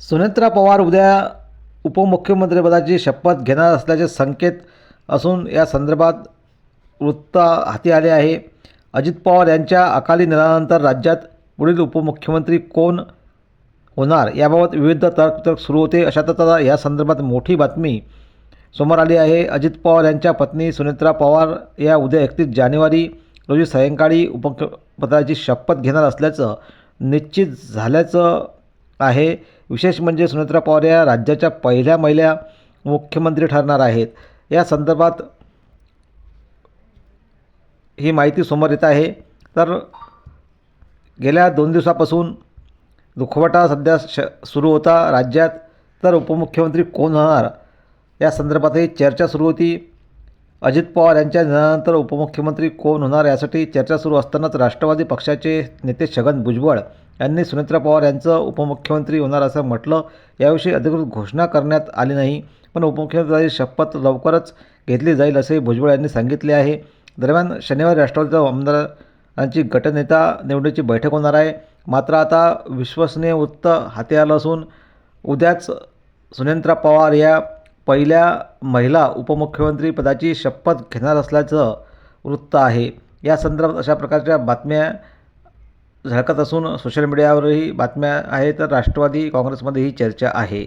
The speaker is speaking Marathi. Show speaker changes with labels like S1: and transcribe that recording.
S1: सुनेत्रा पवार उद्या उपमुख्यमंत्रीपदाची शपथ घेणार असल्याचे संकेत असून या संदर्भात वृत्त हाती आले आहे. अजित पवार यांच्या अकाली निधनानंतर राज्यात पुढील उपमुख्यमंत्री कोण होणार याबाबत विविध तर्क सुरू होते. अशातच आता या संदर्भात मोठी बातमी समोर आली आहे. अजित पवार यांच्या पत्नी सुनेत्रा पवार या उद्या 31 जानेवारी रोजी सायंकाळी उपमुख्यमंत्र्याची शपथ घेणार असल्याचं निश्चित झाल्याचं आहे. विशेष म्हणजे सुनेत्रा पवार या राज्याच्या पहिल्या महिला मुख्यमंत्री ठरणार आहेत. या संदर्भात ही माहिती समोर येत आहे. तर गेल्या 2 दिवसापासून दुखवटा सध्या सुरू होता राज्यात. तर उपमुख्यमंत्री कोण होणार या संदर्भातही चर्चा सुरू होती. अजित पवार यांच्या निधनानंतर उपमुख्यमंत्री कोण होणार यासाठी चर्चा सुरू असतानाच राष्ट्रवादी पक्षाचे नेते छगन भुजबळ यांनी सुनेत्रा पवार यांचं उपमुख्यमंत्री होणार असं म्हटलं. याविषयी अधिकृत घोषणा करण्यात आली नाही, पण उपमुख्यमंत्र्यांची शपथ लवकरच घेतली जाईल असे भुजबळ यांनी सांगितले आहे. दरम्यान शनिवारी राष्ट्रवादीच्या आमदारांची गटनेता निवडीची बैठक होणार आहे. मात्र आता विश्वसनीय वृत्त हाती आलं असून उद्याच सुनेत्रा पवार या पहिल्या महिला उपमुख्यमंत्री पदाची शपथ घेणार असल्याचं वृत्त आहे. या संदर्भात अशा प्रकारच्या बातम्या झळकत असून सोशल मीडियावरही बातम्या आहेत. तर राष्ट्रवादी काँग्रेसमध्ये ही चर्चा आहे.